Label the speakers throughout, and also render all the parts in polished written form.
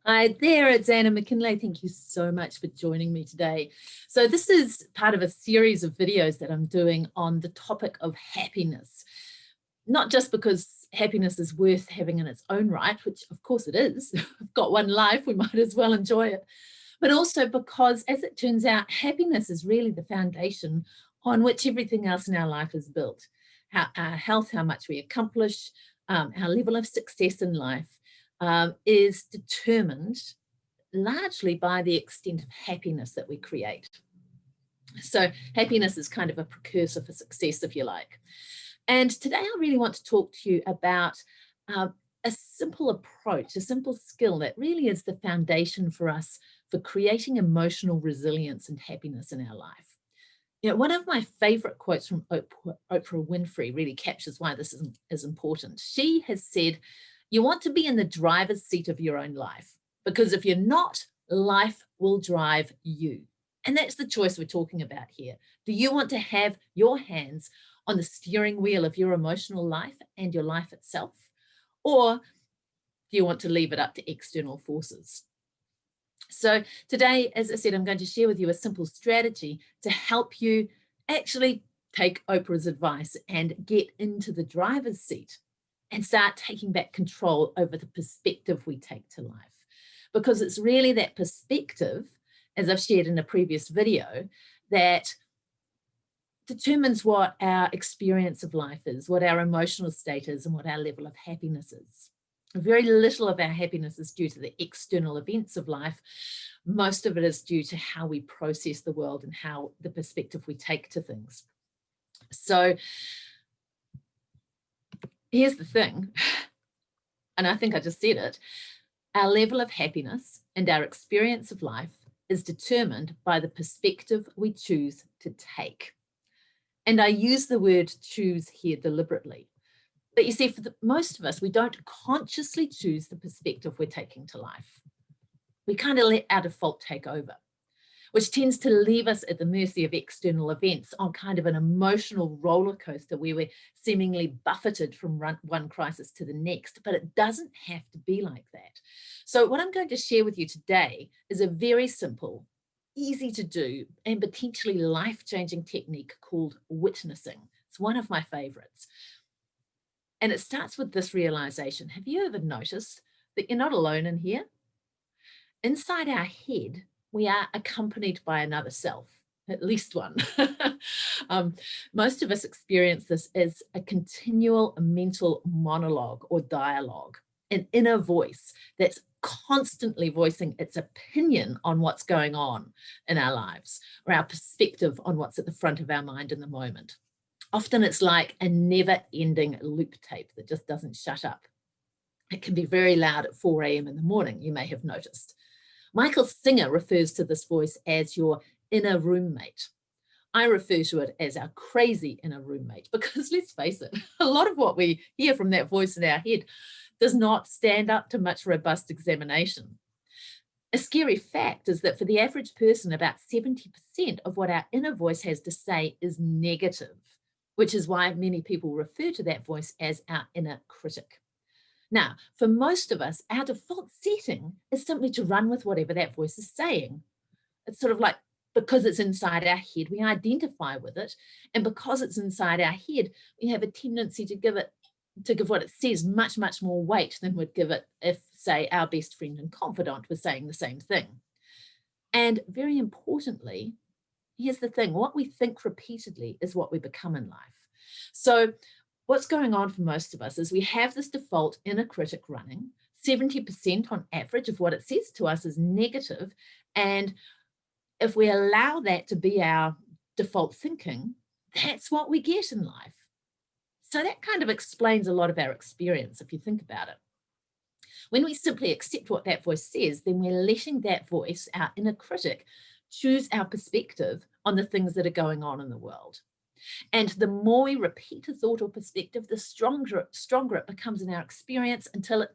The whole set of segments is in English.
Speaker 1: Hi there, it's Anna McKinlay. Thank you so much for joining me today. So this is part of a series of videos that I'm doing on the topic of happiness. Not just because happiness is worth having in its own right, which of course it is. We've got one life, we might as well enjoy it. But also because, as it turns out, happiness is really the foundation on which everything else in our life is built. Our health, how much we accomplish, our level of success in life is determined largely by the extent of happiness that we create. So happiness is kind of a precursor for success, if you like. And today I really want to talk to you about a simple approach, a simple skill that really is the foundation for us for creating emotional resilience and happiness in our life. You know, one of my favorite quotes from Oprah Winfrey really captures why this is important. She has said, "You want to be in the driver's seat of your own life, because if you're not, life will drive you." And that's the choice we're talking about here. Do you want to have your hands on the steering wheel of your emotional life and your life itself? Or do you want to leave it up to external forces? So today, as I said, I'm going to share with you a simple strategy to help you actually take Oprah's advice and get into the driver's seat and start taking back control over the perspective we take to life. Because it's really that perspective, as I've shared in a previous video, that determines what our experience of life is, what our emotional state is, and what our level of happiness is. Very little of our happiness is due to the external events of life. Most of it is due to how we process the world and how the perspective we take to things. So here's the thing, and I think I just said it, our level of happiness and our experience of life is determined by the perspective we choose to take. And I use the word choose here deliberately. But you see, for most of us, we don't consciously choose the perspective we're taking to life. We kind of let our default take over, which tends to leave us at the mercy of external events on kind of an emotional roller coaster where we're seemingly buffeted from one crisis to the next. But it doesn't have to be like that. So what I'm going to share with you today is a very simple, easy to do, and potentially life-changing technique called witnessing. It's one of my favorites. And it starts with this realization. Have you ever noticed that you're not alone in here? Inside our head, we are accompanied by another self, at least one. Most of us experience this as a continual mental monologue or dialogue, an inner voice that's constantly voicing its opinion on what's going on in our lives, or our perspective on what's at the front of our mind in the moment. Often it's like a never-ending loop tape that just doesn't shut up. It can be very loud at 4 a.m. in the morning, you may have noticed. Michael Singer refers to this voice as your inner roommate. I refer to it as our crazy inner roommate because let's face it, a lot of what we hear from that voice in our head does not stand up to much robust examination. A scary fact is that for the average person, about 70% of what our inner voice has to say is negative, which is why many people refer to that voice as our inner critic. Now, for most of us, our default setting is simply to run with whatever that voice is saying. It's sort of like, because it's inside our head, we identify with it. And because it's inside our head, we have a tendency to give what it says much, much more weight than we'd give it if, say, our best friend and confidant was saying the same thing. And very importantly, here's the thing, what we think repeatedly is what we become in life. So what's going on for most of us is we have this default inner critic running, 70% on average of what it says to us is negative. And if we allow that to be our default thinking, that's what we get in life. So that kind of explains a lot of our experience if you think about it. When we simply accept what that voice says, then we're letting that voice, our inner critic, choose our perspective on the things that are going on in the world. And the more we repeat a thought or perspective, the stronger it becomes in our experience until it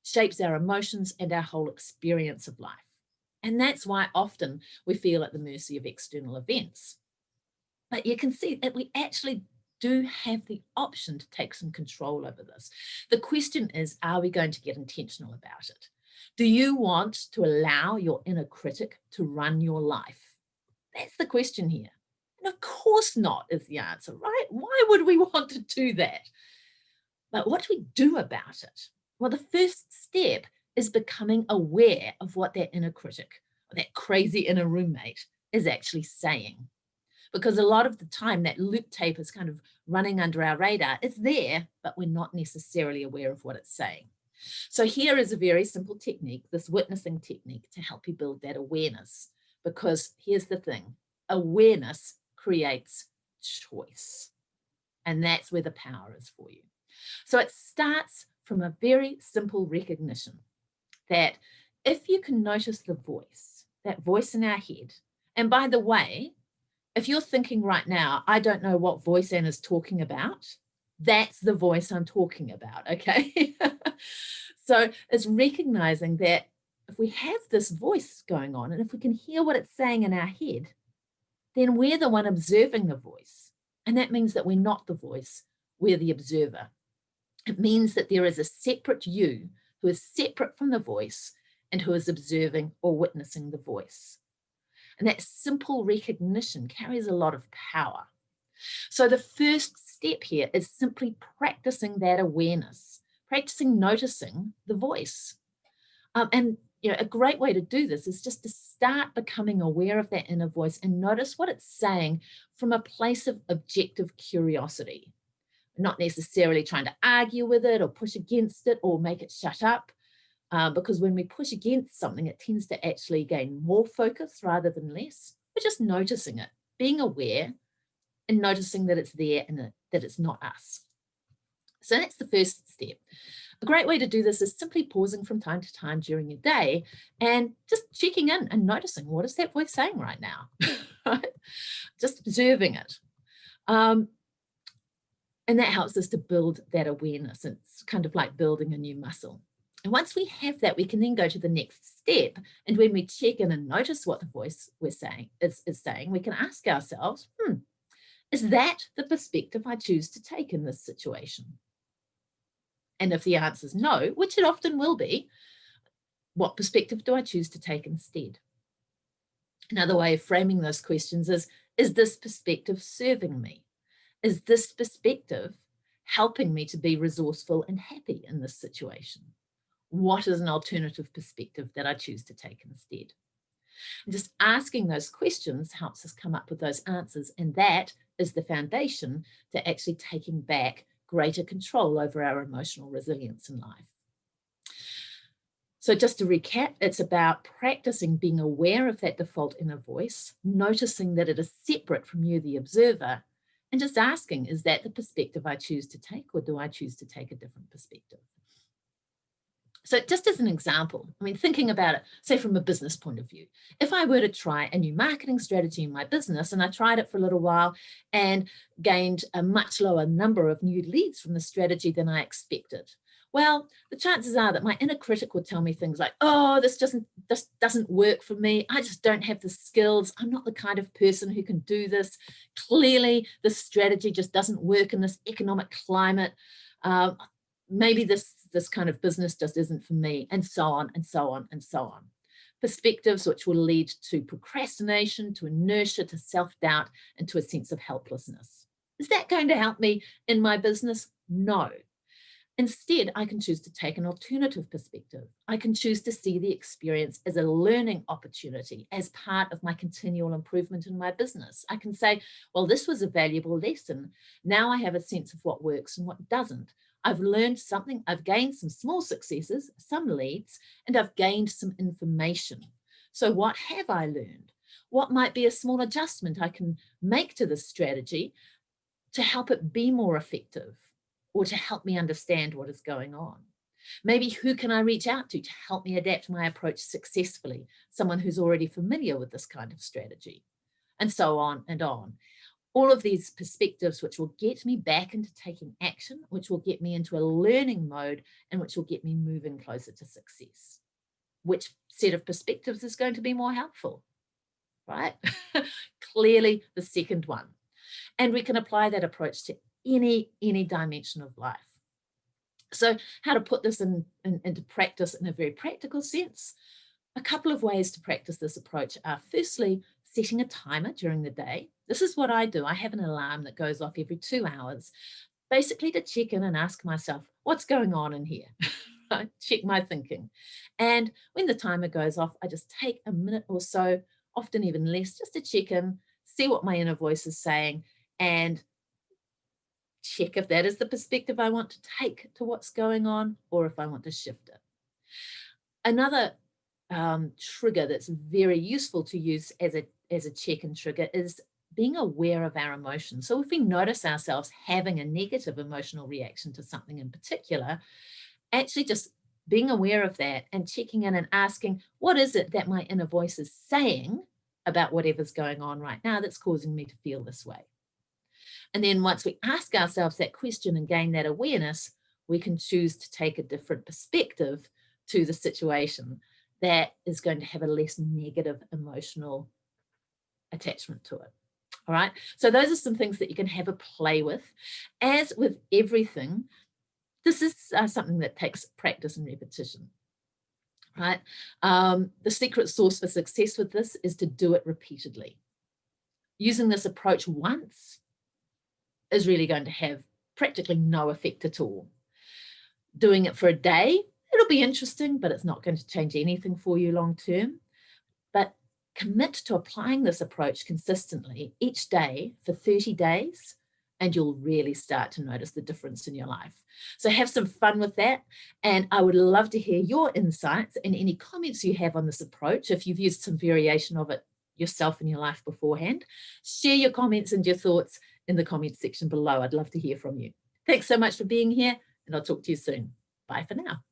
Speaker 1: shapes our emotions and our whole experience of life. And that's why often we feel at the mercy of external events. But you can see that we actually do have the option to take some control over this. The question is, are we going to get intentional about it? Do you want to allow your inner critic to run your life? That's the question here. And of course not is the answer, right? Why would we want to do that? But what do we do about it? Well, the first step is becoming aware of what that inner critic, or that crazy inner roommate, is actually saying. Because a lot of the time that loop tape is kind of running under our radar. It's there, but we're not necessarily aware of what it's saying. So here is a very simple technique, this witnessing technique, to help you build that awareness. Because here's the thing, awareness creates choice. And that's where the power is for you. So it starts from a very simple recognition that if you can notice the voice, that voice in our head, and by the way, if you're thinking right now, I don't know what voice Anna's talking about, that's the voice I'm talking about, okay? So it's recognizing that if we have this voice going on, and if we can hear what it's saying in our head, then we're the one observing the voice. And that means that we're not the voice, we're the observer. It means that there is a separate you who is separate from the voice and who is observing or witnessing the voice. And that simple recognition carries a lot of power. So the first step here is simply practicing that awareness, practicing noticing the voice. And a great way to do this is just to start becoming aware of that inner voice and notice what it's saying from a place of objective curiosity, not necessarily trying to argue with it or push against it or make it shut up. Because when we push against something, it tends to actually gain more focus rather than less. We're just noticing it, being aware and noticing that it's there and that it's not us. So that's the first step. A great way to do this is simply pausing from time to time during your day and just checking in and noticing, what is that voice saying right now? Right? Just observing it. And that helps us to build that awareness. It's kind of like building a new muscle. And once we have that, we can then go to the next step. And when we check in and notice what the voice is saying, we can ask ourselves, is that the perspective I choose to take in this situation? And if the answer is no, which it often will be, what perspective do I choose to take instead? Another way of framing those questions is this perspective serving me? Is this perspective helping me to be resourceful and happy in this situation? What is an alternative perspective that I choose to take instead? And just asking those questions helps us come up with those answers. And that is the foundation to actually taking back greater control over our emotional resilience in life. So just to recap, it's about practicing being aware of that default inner voice, noticing that it is separate from you, the observer, and just asking, is that the perspective I choose to take, or do I choose to take a different perspective? So just as an example, thinking about it, say from a business point of view, if I were to try a new marketing strategy in my business and I tried it for a little while and gained a much lower number of new leads from the strategy than I expected, well, the chances are that my inner critic would tell me things like, oh, this doesn't work for me. I just don't have the skills. I'm not the kind of person who can do this. Clearly, this strategy just doesn't work in this economic climate. Maybe this kind of business just isn't for me, and so on and so on and so on. Perspectives which will lead to procrastination, to inertia, to self-doubt, and to a sense of helplessness. Is that going to help me in my business? No. Instead, I can choose to take an alternative perspective. I can choose to see the experience as a learning opportunity, as part of my continual improvement in my business. I can say, well, this was a valuable lesson. Now I have a sense of what works and what doesn't. I've learned something. I've gained some small successes, some leads, and I've gained some information. So what have I learned? What might be a small adjustment I can make to this strategy to help it be more effective, or to help me understand what is going on? Maybe who can I reach out to help me adapt my approach successfully? Someone who's already familiar with this kind of strategy, and so on and on. All of these perspectives which will get me back into taking action, which will get me into a learning mode, and which will get me moving closer to success. Which set of perspectives is going to be more helpful, right? Clearly the second one. And we can apply that approach to any dimension of life. So how to put this into practice in a very practical sense? A couple of ways to practice this approach are firstly, setting a timer during the day. This is what I do. I have an alarm that goes off every 2 hours, basically to check in and ask myself, what's going on in here? Check my thinking. And when the timer goes off, I just take a minute or so, often even less, just to check in, see what my inner voice is saying, and check if that is the perspective I want to take to what's going on or if I want to shift it. Another trigger that's very useful to use as a check-in trigger is being aware of our emotions. So if we notice ourselves having a negative emotional reaction to something in particular, actually just being aware of that and checking in and asking, what is it that my inner voice is saying about whatever's going on right now that's causing me to feel this way? And then once we ask ourselves that question and gain that awareness, we can choose to take a different perspective to the situation that is going to have a less negative emotional attachment to it. All right. So those are some things that you can have a play with. As with everything, this is something that takes practice and repetition. Right. The secret sauce for success with this is to do it repeatedly. Using this approach once is really going to have practically no effect at all. Doing it for a day, it'll be interesting, but it's not going to change anything for you long term. But commit to applying this approach consistently each day for 30 days, and you'll really start to notice the difference in your life. So have some fun with that. And I would love to hear your insights and any comments you have on this approach. If you've used some variation of it yourself in your life beforehand, share your comments and your thoughts in the comments section below. I'd love to hear from you. Thanks so much for being here, and I'll talk to you soon. Bye for now.